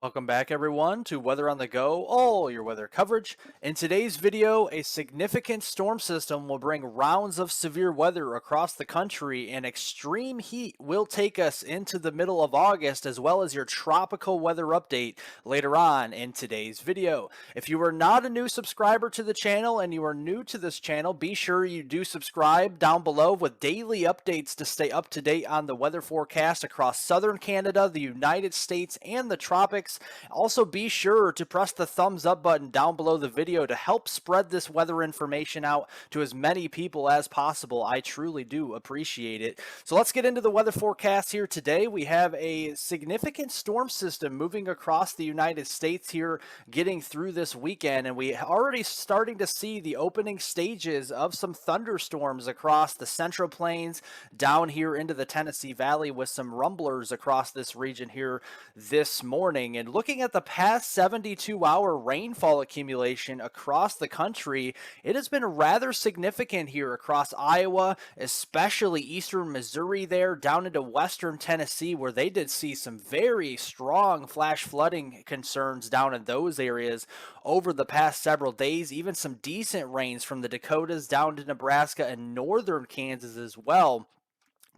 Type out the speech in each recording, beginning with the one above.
Welcome back everyone to Weather on the Go, all your weather coverage. In today's video, a significant storm system will bring rounds of severe weather across the country, and extreme heat will take us into the middle of August, as well as your tropical weather update later on in today's video. If you are not a new subscriber to the channel and you are new to this channel, be sure you do subscribe down below with daily updates to stay up to date on the weather forecast across southern Canada, the United States, and the tropics. Also, be sure to press the thumbs up button down below the video to help spread this weather information out to as many people as possible. I truly do appreciate it. So let's get into the weather forecast here today. We have a significant storm system moving across the United States here, getting through this weekend, and we already starting to see the opening stages of some thunderstorms across the Central Plains down here into the Tennessee Valley, with some rumblers across this region here this morning. And looking at the past 72-hour rainfall accumulation across the country, it has been rather significant here across Iowa, especially eastern Missouri there, down into western Tennessee, where they did see some very strong flash flooding concerns down in those areas over the past several days. Even some decent rains from the Dakotas down to Nebraska and northern Kansas as well,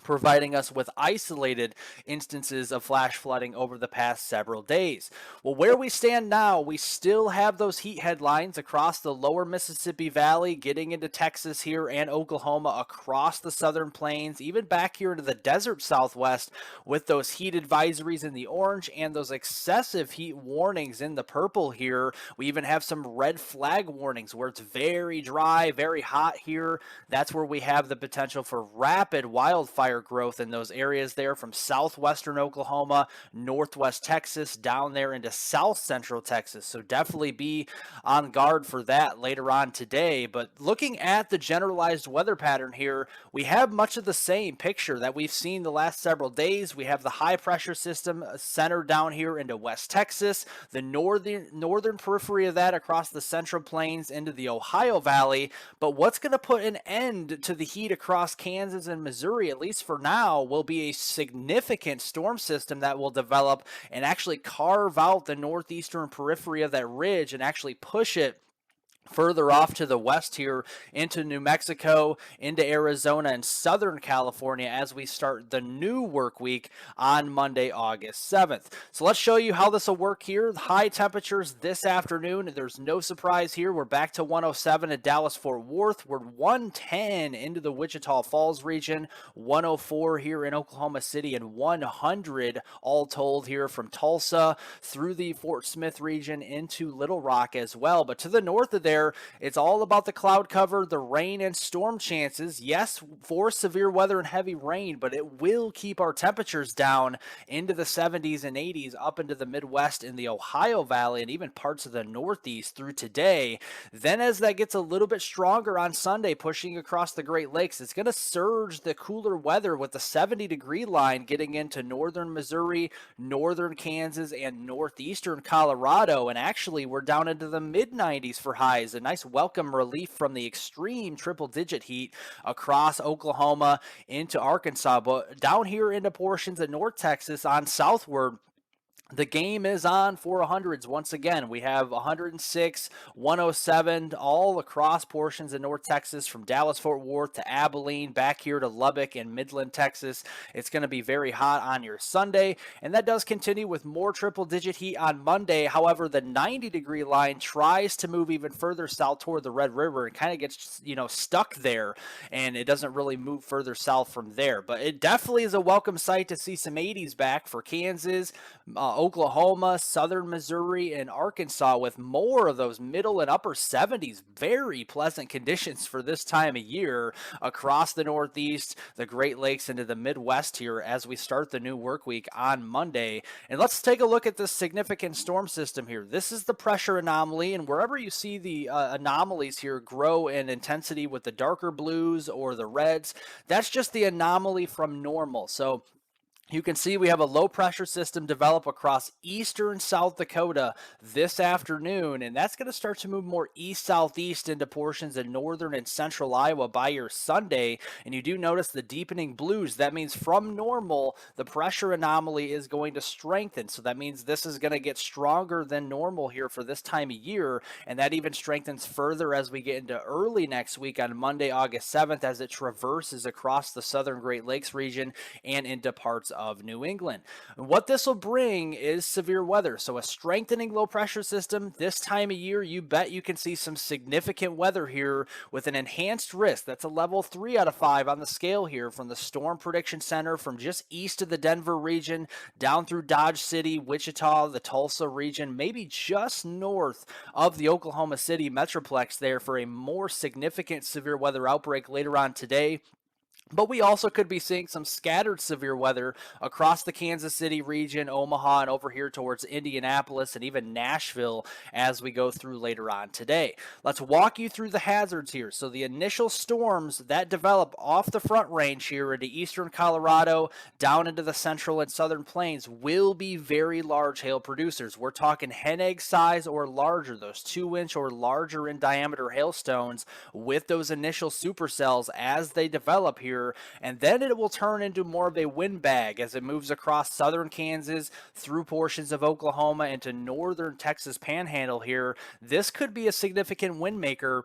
providing us with isolated instances of flash flooding over the past several days. Well, where we stand now, we still have those heat headlines across the lower Mississippi Valley, getting into Texas here and Oklahoma, across the southern plains, even back here into the desert southwest, with those heat advisories in the orange and those excessive heat warnings in the purple here. We even have some red flag warnings where it's very dry, very hot here. That's where we have the potential for rapid wildfire growth in those areas there, from southwestern Oklahoma, northwest Texas, down there into south central Texas. So definitely be on guard for that later on today. But looking at the generalized weather pattern here, we have much of the same picture that we've seen the last several days. We have the high pressure system centered down here into West Texas, the northern periphery of that across the Central Plains into the Ohio Valley. But what's going to put an end to the heat across Kansas and Missouri, at least for now, will be a significant storm system that will develop and actually carve out the northeastern periphery of that ridge and actually push it further off to the west here into New Mexico, into Arizona, and Southern California as we start the new work week on Monday, August 7th. So let's show you how this will work here. High temperatures this afternoon. There's no surprise here. We're back to 107 at Dallas-Fort Worth. We're 110 into the Wichita Falls region, 104 here in Oklahoma City, and 100 all told here from Tulsa through the Fort Smith region into Little Rock as well. But to the north of there, it's all about the cloud cover, the rain and storm chances. Yes, for severe weather and heavy rain, but it will keep our temperatures down into the 70s and 80s, up into the Midwest in the Ohio Valley and even parts of the Northeast through today. Then as that gets a little bit stronger on Sunday, pushing across the Great Lakes, it's going to surge the cooler weather with the 70-degree line getting into northern Missouri, northern Kansas, and northeastern Colorado. And actually, we're down into the mid-90s for highs. A nice welcome relief from the extreme triple-digit heat across Oklahoma into Arkansas. But down here into portions of North Texas on southward, the game is on for hundreds once again. We have 106, 107 all across portions of North Texas, from Dallas-Fort Worth to Abilene, back here to Lubbock and Midland, Texas. It's going to be very hot on your Sunday, and that does continue with more triple-digit heat on Monday. However, the 90-degree line tries to move even further south toward the Red River and kind of gets, stuck there, and it doesn't really move further south from there. But it definitely is a welcome sight to see some 80s back for Kansas, Oklahoma, southern Missouri, and Arkansas, with more of those middle and upper 70s. Very pleasant conditions for this time of year across the Northeast, the Great Lakes, into the Midwest here as we start the new work week on Monday. And let's take a look at this significant storm system here. This is the pressure anomaly, and wherever you see the anomalies here grow in intensity with the darker blues or the reds, that's just the anomaly from normal. So You can see we have a low pressure system develop across eastern South Dakota this afternoon, and that's going to start to move more east southeast into portions of northern and central Iowa by your Sunday. And you do notice the deepening blues. That means from normal, the pressure anomaly is going to strengthen. So that means this is going to get stronger than normal here for this time of year, and that even strengthens further as we get into early next week on Monday, August 7th, as it traverses across the southern Great Lakes region and into parts of New England. What this will bring is severe weather. So a strengthening low pressure system this time of year, you bet you can see some significant weather here with an enhanced risk. That's a level 3 out of 5 on the scale here from the Storm Prediction Center, from just east of the Denver region down through Dodge City, Wichita, the Tulsa region, maybe just north of the Oklahoma City metroplex there for a more significant severe weather outbreak later on today. But we also could be seeing some scattered severe weather across the Kansas City region, Omaha, and over here towards Indianapolis and even Nashville as we go through later on today. Let's walk you through the hazards here. So the initial storms that develop off the Front Range here into eastern Colorado, down into the central and southern plains, will be very large hail producers. We're talking hen egg size or larger, those 2-inch or larger in diameter hailstones with those initial supercells as they develop here. And then it will turn into more of a windbag as it moves across southern Kansas, through portions of Oklahoma, into northern Texas panhandle here. This could be a significant wind maker,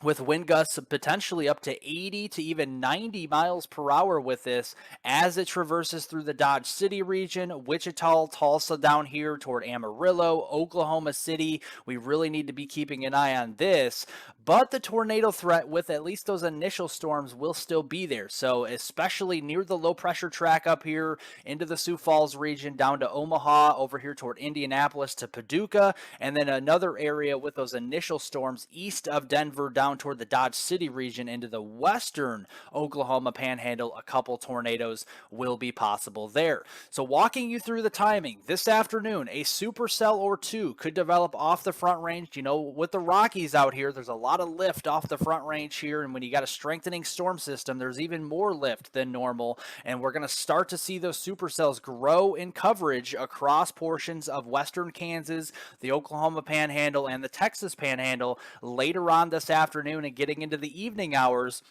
with wind gusts potentially up to 80 to even 90 miles per hour with this as it traverses through the Dodge City region, Wichita, Tulsa down here toward Amarillo, Oklahoma City. We really need to be keeping an eye on this. But the tornado threat with at least those initial storms will still be there. So especially near the low pressure track up here into the Sioux Falls region, down to Omaha, over here toward Indianapolis to Paducah, and then another area with those initial storms east of Denver down toward the Dodge City region into the western Oklahoma panhandle. A couple tornadoes will be possible there. So walking you through the timing, this afternoon, a supercell or two could develop off the Front Range. You know, with the Rockies out here, there's a lot of lift off the Front Range here, and when you got a strengthening storm system, there's even more lift than normal, and we're going to start to see those supercells grow in coverage across portions of western Kansas, the Oklahoma Panhandle, and the Texas Panhandle later on this afternoon and getting into the evening hours.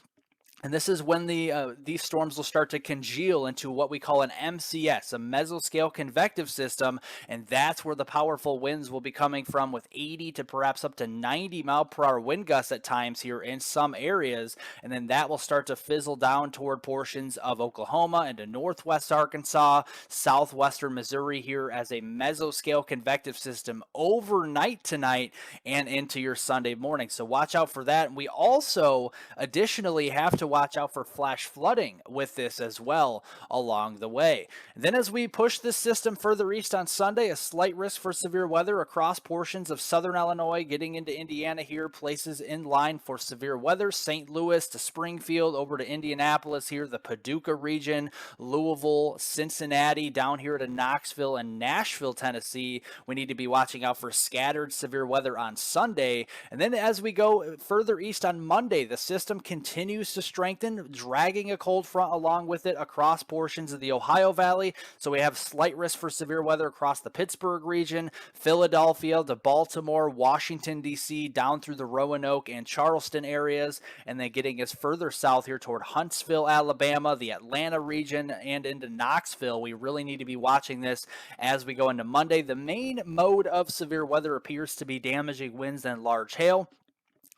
And this is when these storms will start to congeal into what we call an MCS, a mesoscale convective system, and that's where the powerful winds will be coming from, with 80 to perhaps up to 90 mile per hour wind gusts at times here in some areas. And then that will start to fizzle down toward portions of Oklahoma into northwest Arkansas, southwestern Missouri here as a mesoscale convective system overnight tonight and into your Sunday morning. So watch out for that. And we also additionally have to watch out for flash flooding with this as well along the way. And then as we push this system further east on Sunday, a slight risk for severe weather across portions of southern Illinois, getting into Indiana here, places in line for severe weather. St. Louis to Springfield, over to Indianapolis here, the Paducah region, Louisville, Cincinnati, down here to Knoxville and Nashville, Tennessee. We need to be watching out for scattered severe weather on Sunday. And then as we go further east on Monday, the system continues to strengthen, dragging a cold front along with it across portions of the Ohio Valley. So we have slight risk for severe weather across the Pittsburgh region, Philadelphia to Baltimore, Washington, D.C., down through the Roanoke and Charleston areas, and then getting us further south here toward Huntsville, Alabama, the Atlanta region, and into Knoxville. We really need to be watching this as we go into Monday. The main mode of severe weather appears to be damaging winds and large hail.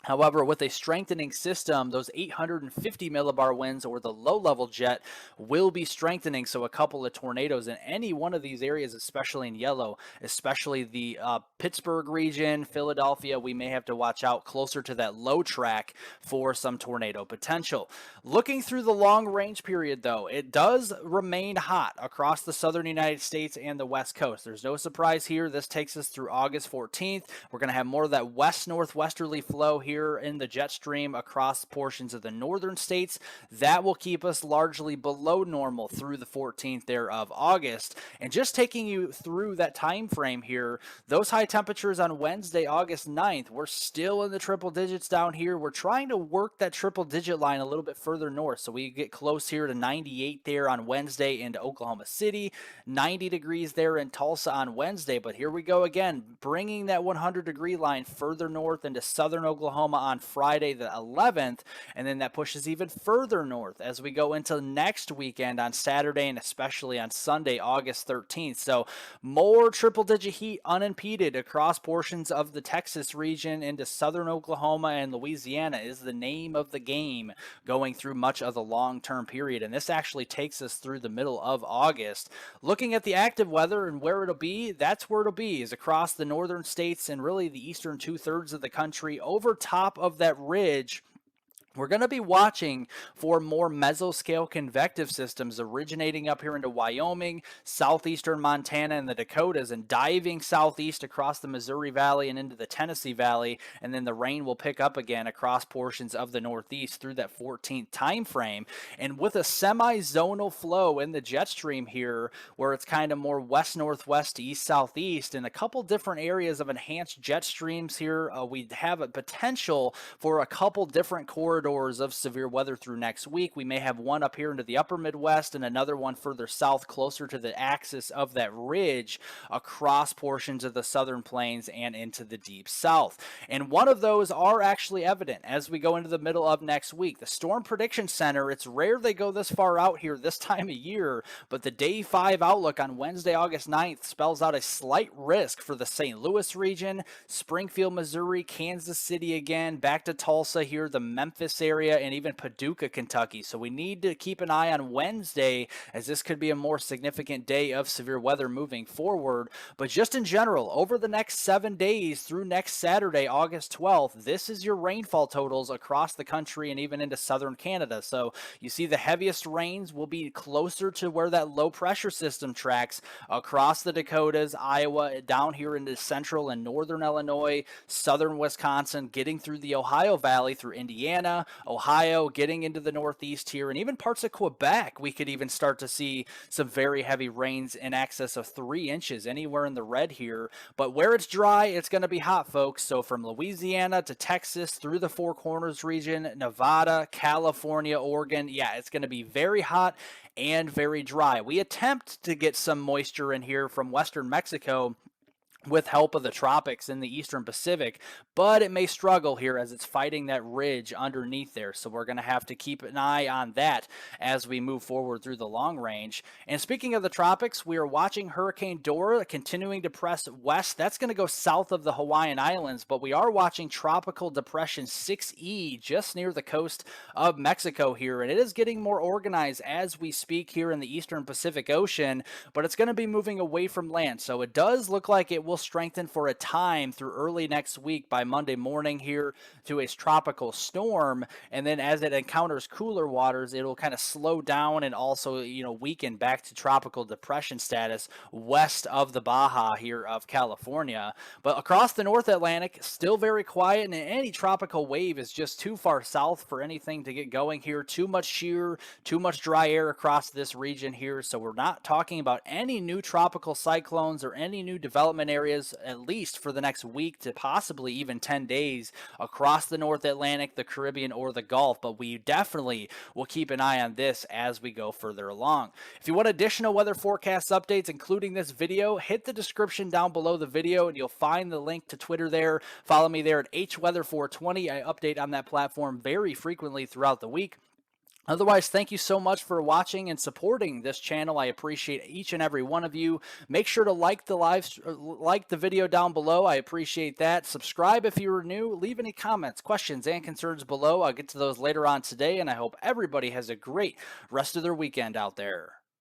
However, with a strengthening system, those 850 millibar winds or the low-level jet will be strengthening, so a couple of tornadoes in any one of these areas, especially in yellow, especially the Pittsburgh region, Philadelphia, we may have to watch out closer to that low track for some tornado potential. Looking through the long-range period, though, it does remain hot across the southern United States and the West Coast. There's no surprise here. This takes us through August 14th. We're going to have more of that west-northwesterly flow here here in the jet stream across portions of the northern states. That will keep us largely below normal through the 14th there of August. And just taking you through that time frame here, those high temperatures on Wednesday, August 9th, we're still in the triple digits down here. We're trying to work that triple digit line a little bit further north. So we get close here to 98 there on Wednesday into Oklahoma City, 90 degrees there in Tulsa on Wednesday. But here we go again, bringing that 100-degree line further north into southern Oklahoma on Friday the 11th. And then that pushes even further north as we go into next weekend on Saturday and especially on Sunday, August 13th. So more triple-digit heat unimpeded across portions of the Texas region into southern Oklahoma and Louisiana is the name of the game going through much of the long-term period. And this actually takes us through the middle of August. Looking at the active weather and where it'll be, that's where it'll be, is across the northern states and really the eastern two-thirds of the country over top of that ridge. We're going to be watching for more mesoscale convective systems originating up here into Wyoming, southeastern Montana, and the Dakotas, and diving southeast across the Missouri Valley and into the Tennessee Valley. And then the rain will pick up again across portions of the Northeast through that 14th time frame. And with a semi-zonal flow in the jet stream here, where it's kind of more west-northwest to east-southeast, and a couple different areas of enhanced jet streams here, we have a potential for a couple different corridors of severe weather through next week. We may have one up here into the upper Midwest and another one further south closer to the axis of that ridge across portions of the southern plains and into the deep south. And one of those are actually evident as we go into the middle of next week. The Storm Prediction Center, it's rare they go this far out here this time of year, but the day 5 outlook on Wednesday, August 9th spells out a slight risk for the St. Louis region, Springfield, Missouri, Kansas City again, back to Tulsa here, the Memphis area, and even Paducah, Kentucky. So we need to keep an eye on Wednesday, as this could be a more significant day of severe weather moving forward. But just in general, over the next 7 days through next Saturday, August 12th, this is your rainfall totals across the country and even into southern Canada. So you see the heaviest rains will be closer to where that low pressure system tracks across the Dakotas, Iowa, down here into central and northern Illinois, southern Wisconsin, getting through the Ohio Valley through Indiana, Ohio, getting into the northeast here, and even parts of Quebec. We could even start to see some very heavy rains in excess of 3 inches anywhere in the red here. But where it's dry, it's going to be hot, folks. So from Louisiana to Texas through the Four Corners region, Nevada, California, Oregon, yeah, it's going to be very hot and very dry. We attempt to get some moisture in here from western Mexico with help of the tropics in the eastern Pacific, but it may struggle here as it's fighting that ridge underneath there. So we're going to have to keep an eye on that as we move forward through the long range. And speaking of the tropics, we are watching Hurricane Dora continuing to press west. That's going to go south of the Hawaiian Islands, but we are watching Tropical Depression 6E just near the coast of Mexico here, and it is getting more organized as we speak here in the eastern Pacific Ocean, but it's going to be moving away from land. So it does look like it will strengthen for a time through early next week by Monday morning here to a tropical storm, and then as it encounters cooler waters, it'll kind of slow down and also weaken back to tropical depression status west of the Baja here of California. But across the North Atlantic, still very quiet, and any tropical wave is just too far south for anything to get going here. Too much shear, too much dry air across this region here, so we're not talking about any new tropical cyclones or any new development areas, at least for the next week to possibly even 10 days across the North Atlantic, the Caribbean, or the Gulf. But we definitely will keep an eye on this as we go further along. If you want additional weather forecast updates, including this video, hit the description down below the video and you'll find the link to Twitter there. Follow me there at hweather420. I update on that platform very frequently throughout the week. Otherwise, thank you so much for watching and supporting this channel. I appreciate each and every one of you. Make sure to like the video down below. I appreciate that. Subscribe if you are new. Leave any comments, questions, and concerns below. I'll get to those later on today, and I hope everybody has a great rest of their weekend out there.